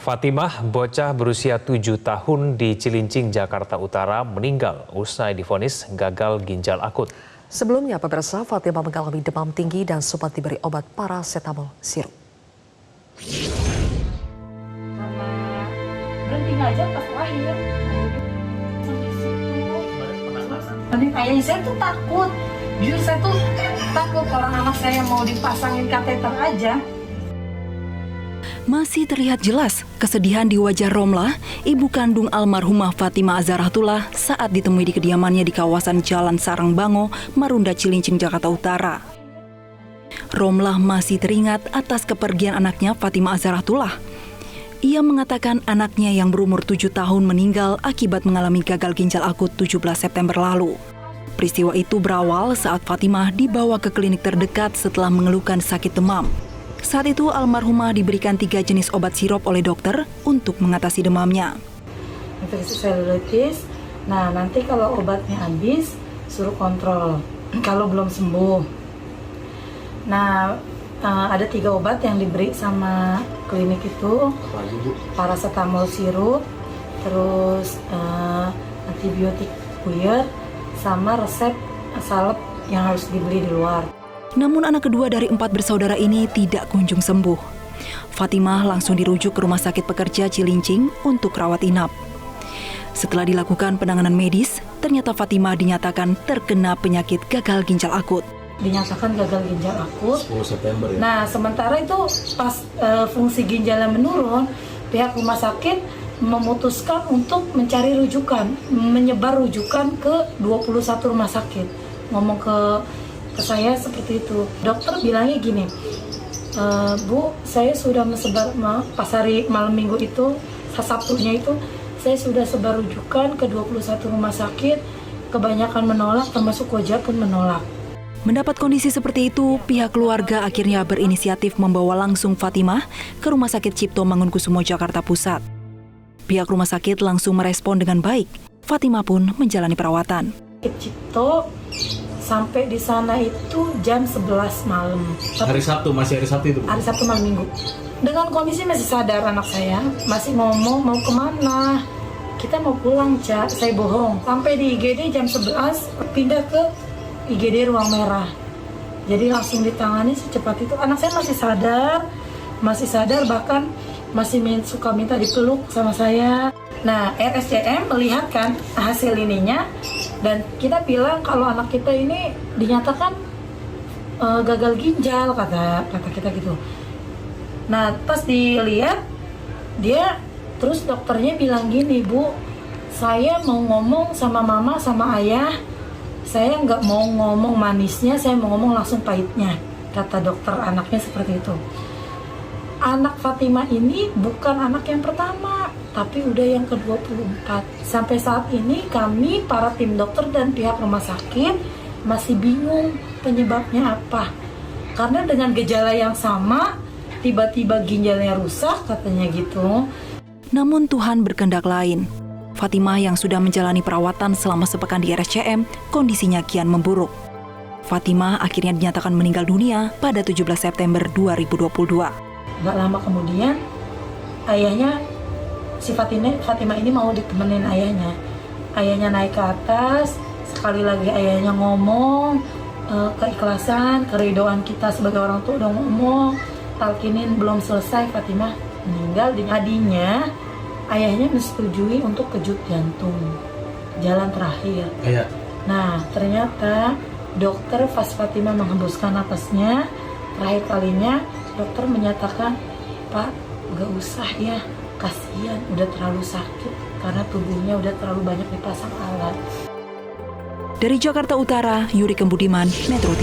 Fatimah, bocah berusia 7 tahun di Cilincing, Jakarta Utara, meninggal usai divonis gagal ginjal akut. Sebelumnya, pemirsa, Fatimah mengalami demam tinggi dan sempat diberi obat paracetamol sirup. Karena berhenti ngajar pas lahir. Nanti ayahnya saya tuh takut. Jujur saya tuh takut kalau anak saya mau dipasangin kateter aja. Masih terlihat jelas kesedihan di wajah Romlah, ibu kandung almarhumah Fatimah Azahratullah saat ditemui di kediamannya di kawasan Jalan Sarangbango, Marunda, Cilincing, Jakarta Utara. Romlah masih teringat atas kepergian anaknya Fatimah Azahratullah. Ia mengatakan anaknya yang berumur 7 tahun meninggal akibat mengalami gagal ginjal akut 17 September lalu. Peristiwa itu berawal saat Fatimah dibawa ke klinik terdekat setelah mengeluhkan sakit demam. Saat itu almarhumah diberikan 3 jenis obat sirup oleh dokter untuk mengatasi demamnya. Infeksi selulitis, nah nanti kalau obatnya habis, suruh kontrol kalau belum sembuh. Nah, ada 3 obat yang diberi sama klinik itu, paracetamol sirup, terus antibiotik puyer, sama resep salep yang harus dibeli di luar. Namun anak kedua dari 4 bersaudara ini tidak kunjung sembuh. Fatimah langsung dirujuk ke Rumah Sakit Pekerja Cilincing untuk rawat inap. Setelah dilakukan penanganan medis, ternyata Fatimah dinyatakan terkena penyakit gagal ginjal akut. Dinyatakan gagal ginjal akut 10 September ya? Nah, sementara itu pas fungsi ginjalnya menurun, pihak rumah sakit memutuskan untuk mencari rujukan, menyebar rujukan ke 21 rumah sakit. Ngomong ke saya seperti itu. Dokter bilangnya gini, Bu, saya sudah mensebar pas hari malam minggu itu, Sabtunya itu, saya sudah sebar rujukan ke 21 rumah sakit, kebanyakan menolak, termasuk Koja pun menolak. Mendapat kondisi seperti itu, pihak keluarga akhirnya berinisiatif membawa langsung Fatimah ke Rumah Sakit Cipto Mangunkusumo, Jakarta Pusat. Pihak rumah sakit langsung merespon dengan baik. Fatimah pun menjalani perawatan. Cipto sampai di sana itu jam 11 malam. Hari Sabtu, masih hari Sabtu itu? Hari Sabtu malam minggu. Dengan kondisi masih sadar anak saya, masih ngomong mau kemana. Kita mau pulang, Cak. Saya bohong. Sampai di IGD jam 11, pindah ke IGD Ruang Merah. Jadi langsung ditangani secepat itu. Anak saya masih sadar bahkan masih suka minta dipeluk sama saya. Nah, RSCM melihat kan hasil ininya, dan kita bilang kalau anak kita ini dinyatakan gagal ginjal, kata kita gitu. Nah, pas dilihat, dia terus dokternya bilang gini, Bu, saya mau ngomong sama mama sama ayah, saya nggak mau ngomong manisnya, saya mau ngomong langsung pahitnya, kata dokter anaknya seperti itu. Anak Fatimah ini bukan anak yang pertama, tapi udah yang ke-24. Sampai saat ini kami, para tim dokter dan pihak rumah sakit masih bingung penyebabnya apa. Karena dengan gejala yang sama, tiba-tiba ginjalnya rusak katanya gitu. Namun Tuhan berkehendak lain. Fatimah yang sudah menjalani perawatan selama sepekan di RSCM, kondisinya kian memburuk. Fatimah akhirnya dinyatakan meninggal dunia pada 17 September 2022. Gak lama kemudian, ayahnya, si Fatimah ini mau ditemenin ayahnya. Ayahnya naik ke atas, sekali lagi ayahnya ngomong, keikhlasan, keridoan kita sebagai orang tua udah ngomong, talkinin belum selesai, Fatimah meninggal. Adinya, ayahnya menyetujui untuk kejut jantung, jalan terakhir. Nah, ternyata dokter pas Fatimah menghembuskan napasnya, terakhir kalinya, dokter menyatakan, Pak, gak usah ya, kasihan, udah terlalu sakit karena tubuhnya udah terlalu banyak dipasang alat. Dari Jakarta Utara, Yuri Kembudiman, Metro TV.